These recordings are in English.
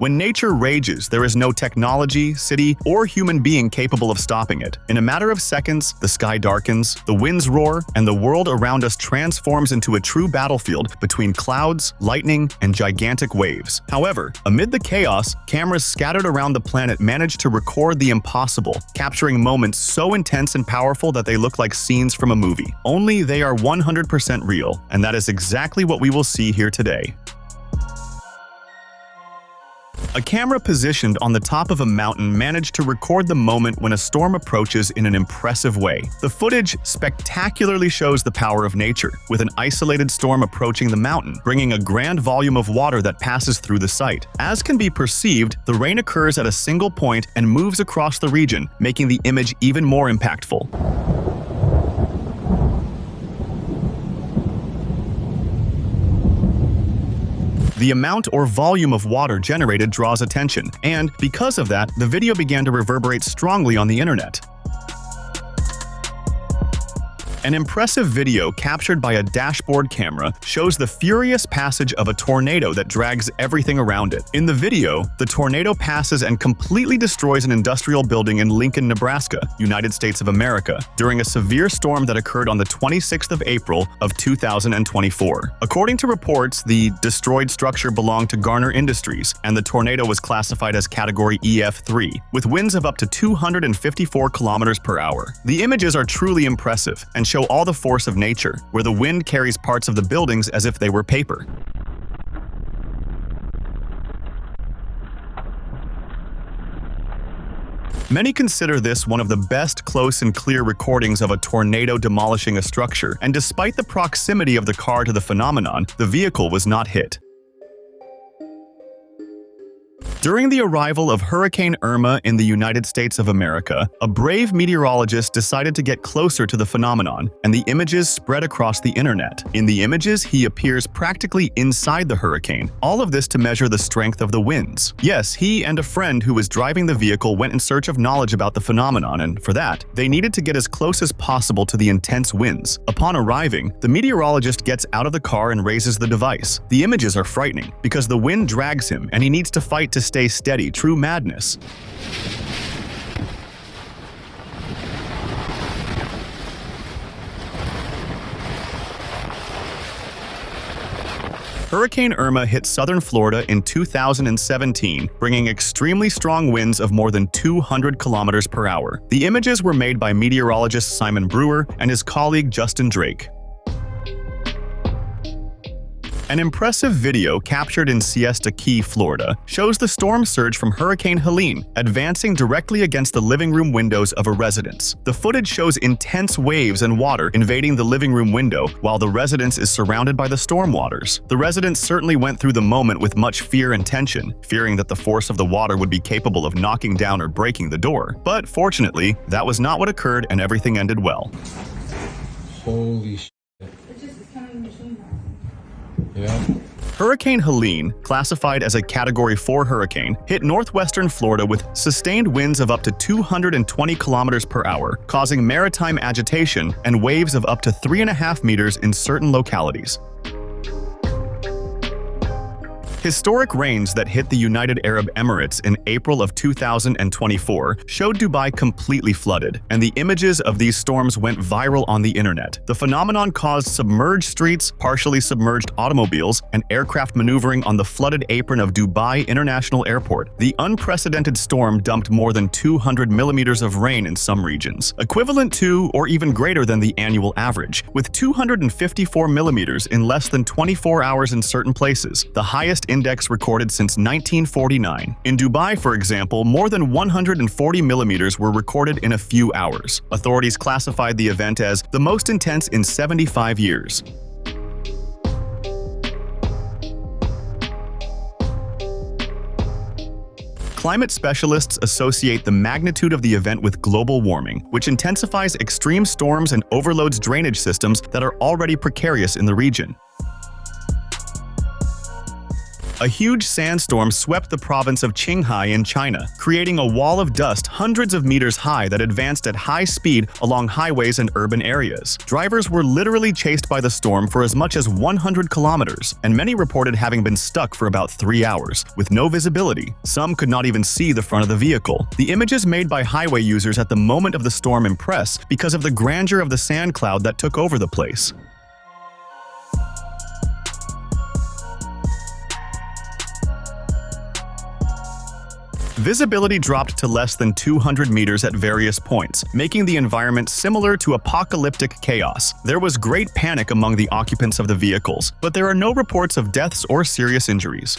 When nature rages, there is no technology, city, or human being capable of stopping it. In a matter of seconds, the sky darkens, the winds roar, and the world around us transforms into a true battlefield between clouds, lightning, and gigantic waves. However, amid the chaos, cameras scattered around the planet manage to record the impossible, capturing moments so intense and powerful that they look like scenes from a movie. Only they are 100% real, and that is exactly what we will see here today. A camera positioned on the top of a mountain managed to record the moment when a storm approaches in an impressive way. The footage spectacularly shows the power of nature, with an isolated storm approaching the mountain, bringing a grand volume of water that passes through the site. As can be perceived, the rain occurs at a single point and moves across the region, making the image even more impactful. The amount or volume of water generated draws attention, and because of that, the video began to reverberate strongly on the internet. An impressive video captured by a dashboard camera shows the furious passage of a tornado that drags everything around it. In the video, the tornado passes and completely destroys an industrial building in Lincoln, Nebraska, United States of America, during a severe storm that occurred on the 26th of April of 2024. According to reports, the destroyed structure belonged to Garner Industries, and the tornado was classified as Category EF3, with winds of up to 254 kilometers per hour. The images are truly impressive and show all the force of nature, where the wind carries parts of the buildings as if they were paper. Many consider this one of the best close and clear recordings of a tornado demolishing a structure, and despite the proximity of the car to the phenomenon, the vehicle was not hit. During the arrival of Hurricane Irma in the United States of America, a brave meteorologist decided to get closer to the phenomenon, and the images spread across the internet. In the images, he appears practically inside the hurricane, all of this to measure the strength of the winds. Yes, he and a friend who was driving the vehicle went in search of knowledge about the phenomenon, and for that, they needed to get as close as possible to the intense winds. Upon arriving, the meteorologist gets out of the car and raises the device. The images are frightening, because the wind drags him, and he needs to fight to stay steady, true madness. Hurricane Irma hit southern Florida in 2017, bringing extremely strong winds of more than 200 kilometers per hour. The images were made by meteorologist Simon Brewer and his colleague Justin Drake. An impressive video captured in Siesta Key, Florida, shows the storm surge from Hurricane Helene advancing directly against the living room windows of a residence. The footage shows intense waves and water invading the living room window while the residence is surrounded by the storm waters. The residents certainly went through the moment with much fear and tension, fearing that the force of the water would be capable of knocking down or breaking the door. But fortunately, that was not what occurred and everything ended well. Holy shit. Yeah. Hurricane Helene, classified as a Category 4 hurricane, hit northwestern Florida with sustained winds of up to 220 kilometers per hour, causing maritime agitation and waves of up to 3.5 meters in certain localities. Historic rains that hit the United Arab Emirates in April of 2024 showed Dubai completely flooded, and the images of these storms went viral on the internet. The phenomenon caused submerged streets, partially submerged automobiles, and aircraft maneuvering on the flooded apron of Dubai International Airport. The unprecedented storm dumped more than 200 millimeters of rain in some regions, equivalent to or even greater than the annual average, with 254 millimeters in less than 24 hours in certain places, the highest index recorded since 1949. In Dubai, for example, more than 140 millimeters were recorded in a few hours. Authorities classified the event as the most intense in 75 years. Climate specialists associate the magnitude of the event with global warming, which intensifies extreme storms and overloads drainage systems that are already precarious in the region. A huge sandstorm swept the province of Qinghai in China, creating a wall of dust hundreds of meters high that advanced at high speed along highways and urban areas. Drivers were literally chased by the storm for as much as 100 kilometers, and many reported having been stuck for about 3 hours, with no visibility. Some could not even see the front of the vehicle. The images made by highway users at the moment of the storm impress because of the grandeur of the sand cloud that took over the place. Visibility dropped to less than 200 meters at various points, making the environment similar to apocalyptic chaos. There was great panic among the occupants of the vehicles, but there are no reports of deaths or serious injuries.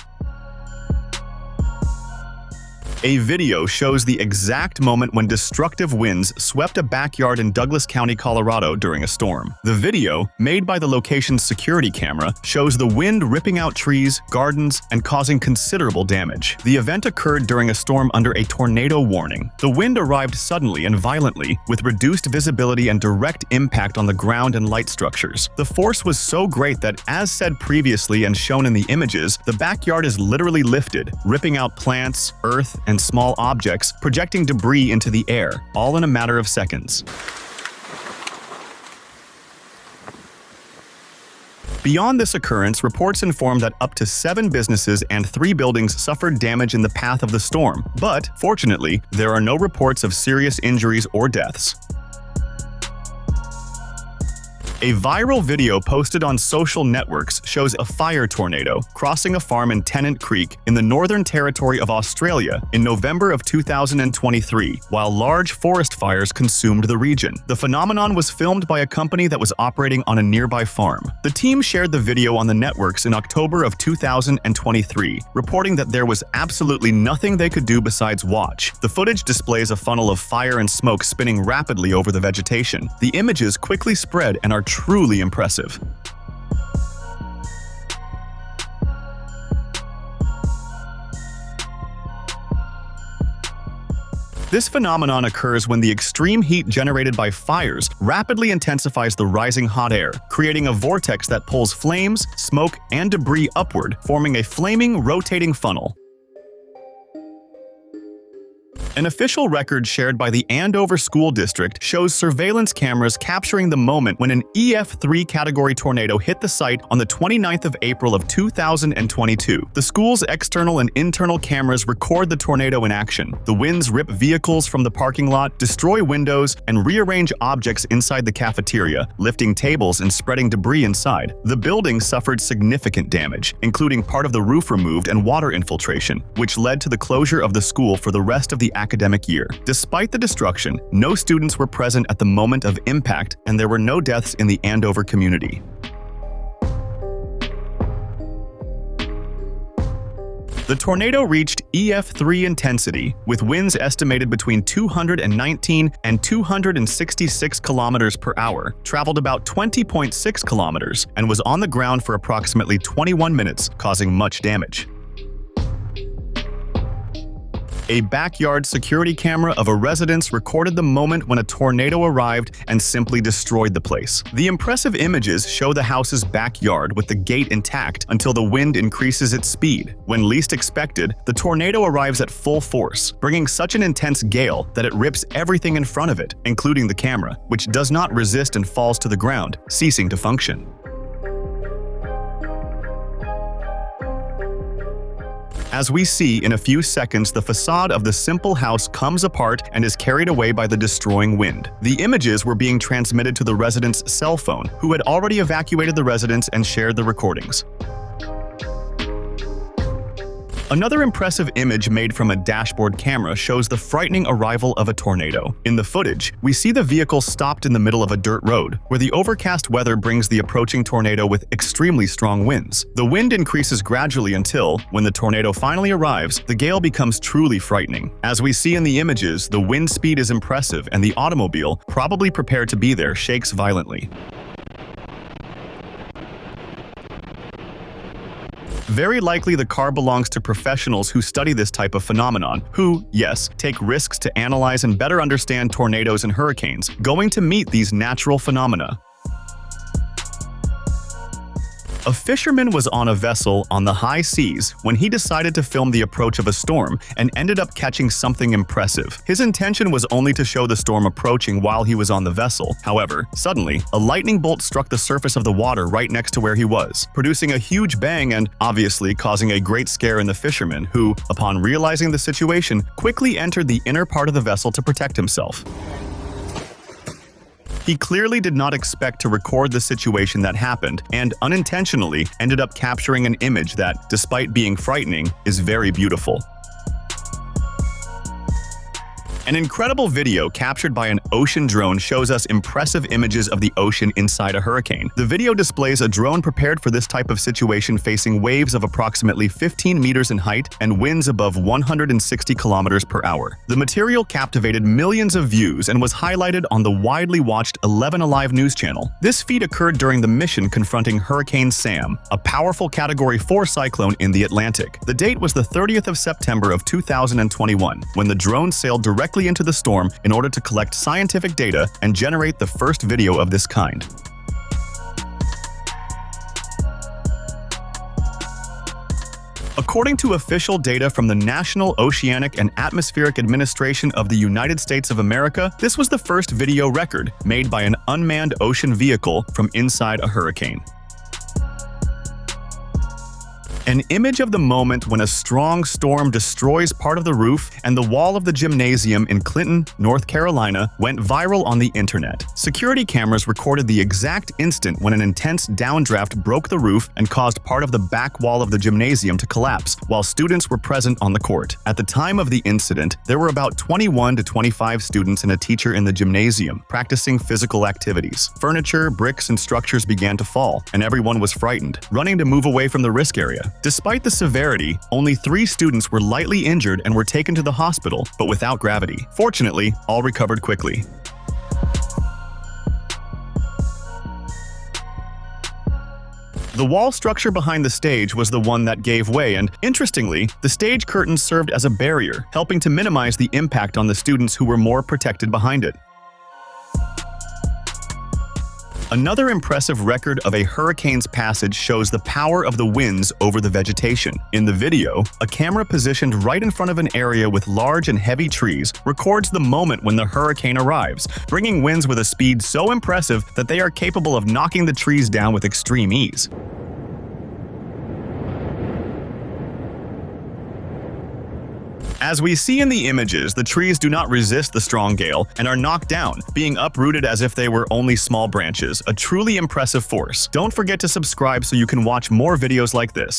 A video shows the exact moment when destructive winds swept a backyard in Douglas County, Colorado during a storm. The video, made by the location's security camera, shows the wind ripping out trees, gardens, and causing considerable damage. The event occurred during a storm under a tornado warning. The wind arrived suddenly and violently, with reduced visibility and direct impact on the ground and light structures. The force was so great that, as said previously and shown in the images, the backyard is literally lifted, ripping out plants, earth, and small objects, projecting debris into the air, all in a matter of seconds. Beyond this occurrence, reports inform that up to 7 businesses and 3 buildings suffered damage in the path of the storm, but, fortunately, there are no reports of serious injuries or deaths. A viral video posted on social networks shows a fire tornado crossing a farm in Tennant Creek in the Northern Territory of Australia in November of 2023, while large forest fires consumed the region. The phenomenon was filmed by a company that was operating on a nearby farm. The team shared the video on the networks in October of 2023, reporting that there was absolutely nothing they could do besides watch. The footage displays a funnel of fire and smoke spinning rapidly over the vegetation. The images quickly spread and are truly impressive. This phenomenon occurs when the extreme heat generated by fires rapidly intensifies the rising hot air, creating a vortex that pulls flames, smoke, and debris upward, forming a flaming, rotating funnel. An official record shared by the Andover School District shows surveillance cameras capturing the moment when an EF3 category tornado hit the site on the 29th of April of 2022. The school's external and internal cameras record the tornado in action. The winds rip vehicles from the parking lot, destroy windows, and rearrange objects inside the cafeteria, lifting tables and spreading debris inside. The building suffered significant damage, including part of the roof removed and water infiltration, which led to the closure of the school for the rest of the academic year. Despite the destruction, no students were present at the moment of impact, and there were no deaths in the Andover community. The tornado reached EF3 intensity, with winds estimated between 219 and 266 kilometers per hour, traveled about 20.6 kilometers, and was on the ground for approximately 21 minutes, causing much damage. A backyard security camera of a residence recorded the moment when a tornado arrived and simply destroyed the place. The impressive images show the house's backyard with the gate intact until the wind increases its speed. When least expected, the tornado arrives at full force, bringing such an intense gale that it rips everything in front of it, including the camera, which does not resist and falls to the ground, ceasing to function. As we see in a few seconds, the facade of the simple house comes apart and is carried away by the destroying wind. The images were being transmitted to the resident's cell phone, who had already evacuated the residence and shared the recordings. Another impressive image made from a dashboard camera shows the frightening arrival of a tornado. In the footage, we see the vehicle stopped in the middle of a dirt road, where the overcast weather brings the approaching tornado with extremely strong winds. The wind increases gradually until, when the tornado finally arrives, the gale becomes truly frightening. As we see in the images, the wind speed is impressive and the automobile, probably prepared to be there, shakes violently. Very likely the car belongs to professionals who study this type of phenomenon, who, yes, take risks to analyze and better understand tornadoes and hurricanes, going to meet these natural phenomena. A fisherman was on a vessel on the high seas when he decided to film the approach of a storm and ended up catching something impressive. His intention was only to show the storm approaching while he was on the vessel. However, suddenly, a lightning bolt struck the surface of the water right next to where he was, producing a huge bang and, obviously, causing a great scare in the fisherman, who, upon realizing the situation, quickly entered the inner part of the vessel to protect himself. He clearly did not expect to record the situation that happened and unintentionally ended up capturing an image that, despite being frightening, is very beautiful. An incredible video captured by an ocean drone shows us impressive images of the ocean inside a hurricane. The video displays a drone prepared for this type of situation facing waves of approximately 15 meters in height and winds above 160 kilometers per hour. The material captivated millions of views and was highlighted on the widely watched 11 Alive news channel. This feat occurred during the mission confronting Hurricane Sam, a powerful Category 4 cyclone in the Atlantic. The date was the 30th of September of 2021, when the drone sailed directly into the storm in order to collect scientific data and generate the first video of this kind. According to official data from the National Oceanic and Atmospheric Administration of the United States of America, this was the first video record made by an unmanned ocean vehicle from inside a hurricane. An image of the moment when a strong storm destroys part of the roof and the wall of the gymnasium in Clinton, North Carolina, went viral on the internet. Security cameras recorded the exact instant when an intense downdraft broke the roof and caused part of the back wall of the gymnasium to collapse, while students were present on the court. At the time of the incident, there were about 21 to 25 students and a teacher in the gymnasium, practicing physical activities. Furniture, bricks, and structures began to fall, and everyone was frightened, running to move away from the risk area. Despite the severity, only 3 students were lightly injured and were taken to the hospital, but without gravity. Fortunately, all recovered quickly. The wall structure behind the stage was the one that gave way, and interestingly, the stage curtains served as a barrier, helping to minimize the impact on the students who were more protected behind it. Another impressive record of a hurricane's passage shows the power of the winds over the vegetation. In the video, a camera positioned right in front of an area with large and heavy trees records the moment when the hurricane arrives, bringing winds with a speed so impressive that they are capable of knocking the trees down with extreme ease. As we see in the images, the trees do not resist the strong gale and are knocked down, being uprooted as if they were only small branches, a truly impressive force. Don't forget to subscribe so you can watch more videos like this.